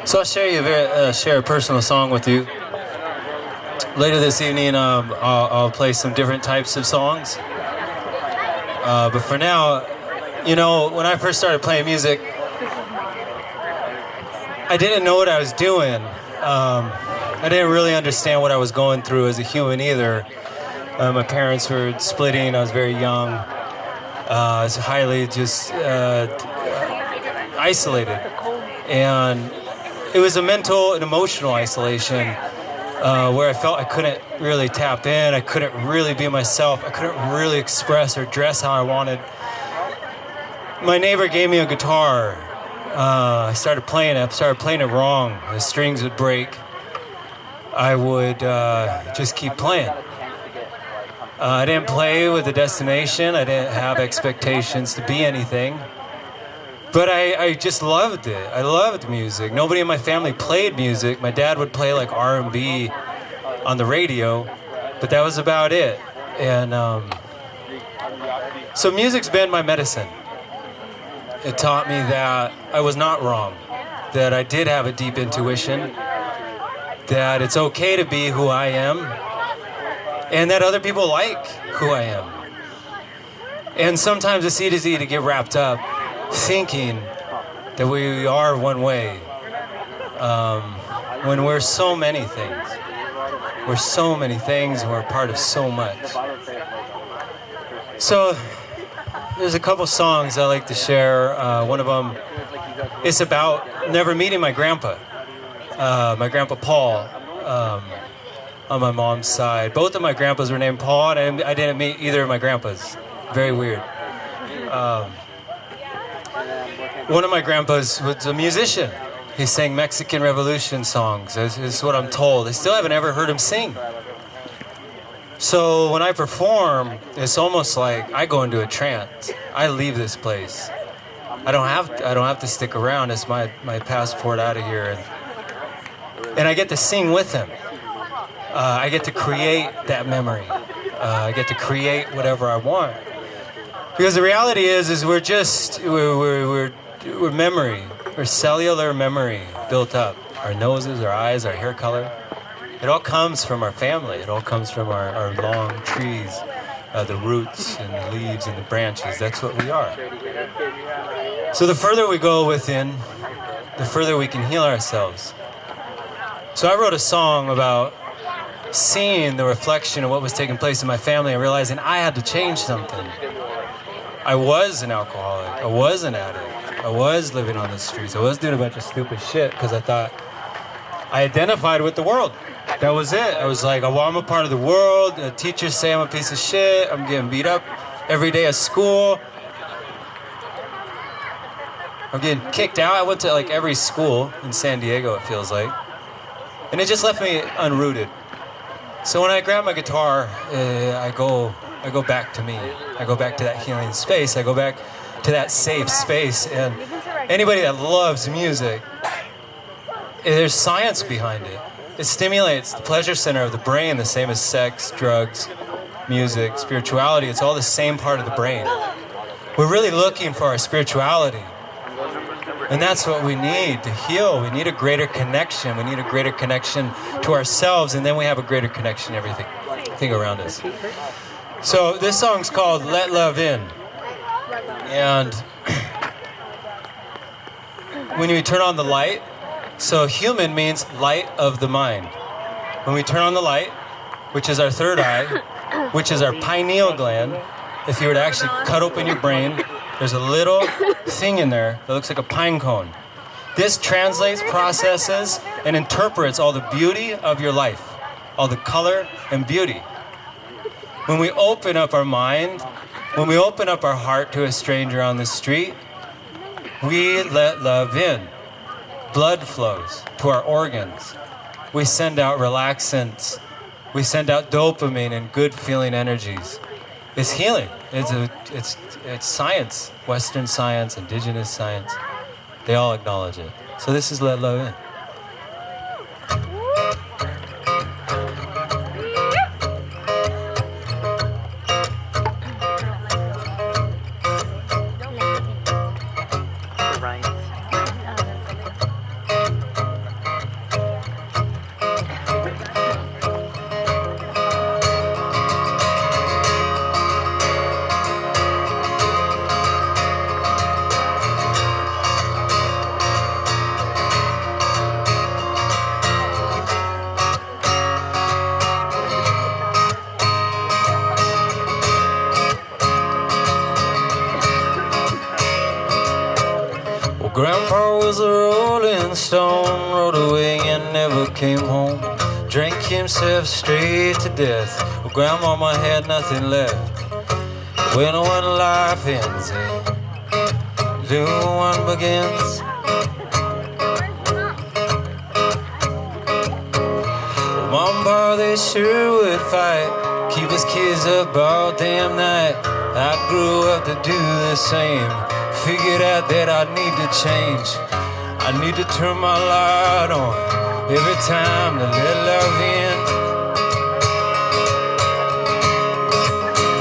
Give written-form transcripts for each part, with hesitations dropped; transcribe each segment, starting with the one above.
So I'll share a personal song with you. Later this evening, I'll play some different types of songs. But for now, you know, when I first started playing music, I didn't know what I was doing. I didn't really understand what I was going through as a human either. My parents were splitting. I was very young. I was highly just isolated. And it was a mental and emotional isolation where I felt I couldn't really tap in. I couldn't really be myself. I couldn't really express or dress how I wanted. My neighbor gave me a guitar. I started playing it. I started playing it wrong. The strings would break. I would just keep playing. I didn't play with a destination. I didn't have expectations to be anything. But I just loved it. I loved music. Nobody in my family played music. My dad would play like R&B on the radio, but that was about it. And so music's been my medicine. It taught me that I was not wrong, that I did have a deep intuition, that it's okay to be who I am, and that other people like who I am. And sometimes it's easy to get wrapped up thinking that we are one way when we're so many things. We're so many things and we're part of so much. So there's a couple songs I like to share. One of them is about never meeting my grandpa Paul, on my mom's side. Both of my grandpas were named Paul, and I didn't meet either of my grandpas. Very weird. One of my grandpas was a musician. He sang Mexican Revolution songs. This is what I'm told. I still haven't ever heard him sing. So when I perform, it's almost like I go into a trance. I leave this place. I don't have to stick around. It's my passport out of here, and I get to sing with him. I get to create that memory. I get to create whatever I want. Because the reality is we're memory. We're cellular memory built up. Our noses, our eyes, our hair color. It all comes from our family. It all comes from our long trees, the roots and the leaves and the branches. That's what we are. So the further we go within, the further we can heal ourselves. So I wrote a song about seeing the reflection of what was taking place in my family and realizing I had to change something. I was an alcoholic. I was an addict. I was living on the streets. I was doing a bunch of stupid shit because I thought I identified with the world. That was it. I was like, oh, well, I'm a part of the world. The teachers say I'm a piece of shit. I'm getting beat up every day at school. I'm getting kicked out. I went to like every school in San Diego, it feels like. And it just left me unrooted. So when I grab my guitar, I go back to me. I go back to that healing space. I go back to that safe space. And anybody that loves music, there's science behind it. It stimulates the pleasure center of the brain, the same as sex, drugs, music, spirituality. It's all the same part of the brain. We're really looking for our spirituality. And that's what we need to heal. We need a greater connection. We need a greater connection to ourselves, and then we have a greater connection to everything around us. So this song's called Let Love In. And when we turn on the light, so human means light of the mind. When we turn on the light, which is our third eye, which is our pineal gland, if you were to actually cut open your brain, there's a little thing in there that looks like a pine cone. This translates, processes, and interprets all the beauty of your life, all the color and beauty. When we open up our mind, when we open up our heart to a stranger on the street, we let love in. Blood flows to our organs. We send out relaxants. We send out dopamine and good feeling energies. It's healing. It's science. Western science, Indigenous science. They all acknowledge it. So this is Let Love In. stone, rode away and never came home. Drank himself straight to death. Well, Grandmama had nothing left. When one life ends, new one begins. Mom, Pa, they sure would fight, keep his kids up all damn night. I grew up to do the same, figured out that I need to change. I need to turn my light on every time to let love in.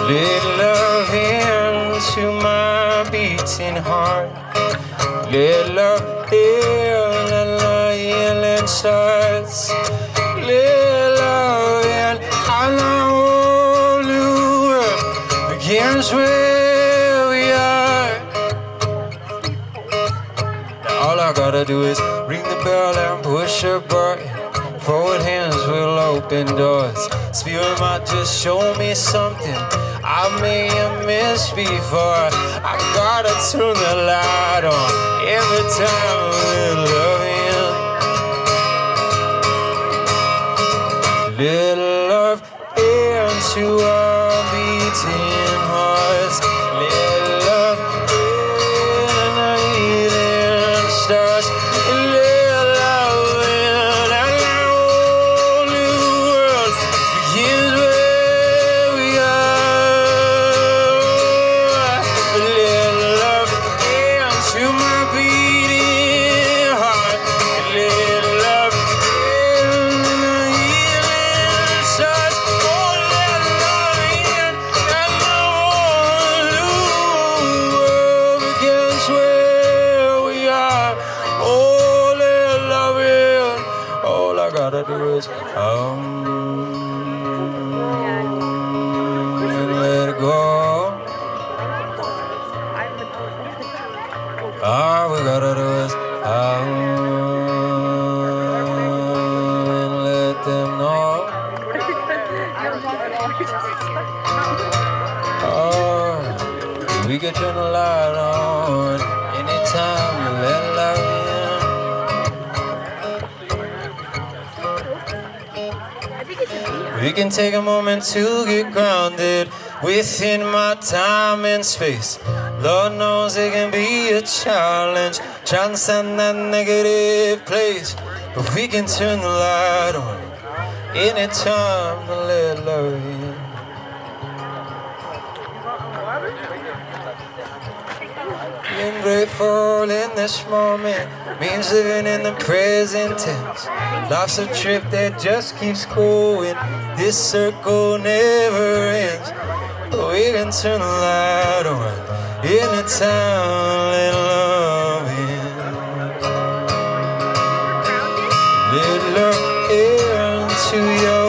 Let love into my beating heart. Let love in, let love healing starts. Let love in, I know the world begins where we are. Now all I gotta do is ring the bell and push a button. Forward hands will open doors. Spirit might just show me something I may have missed before. I gotta turn the light on every time with love in. Let love into our beating hearts. Let love in our healing stars. Let love in, and the whole new world begins where we are. Let love into my beating heart. Let love in the healing stars. Oh, let love in, and the whole new world begins where we are. Oh, let love in. All I gotta do is and let it go. All we gotta do is and let them know. Oh, we can turn the light on anytime we let love in. We can take a moment to get grounded within my time and space. Lord knows it can be a challenge, transcend that negative place. But we can turn the light on anytime to let love in. Being grateful in this moment means living in the present tense. Life's a trip that just keeps going. This circle never ends. But we can turn the light on anytime let love in. Let love into your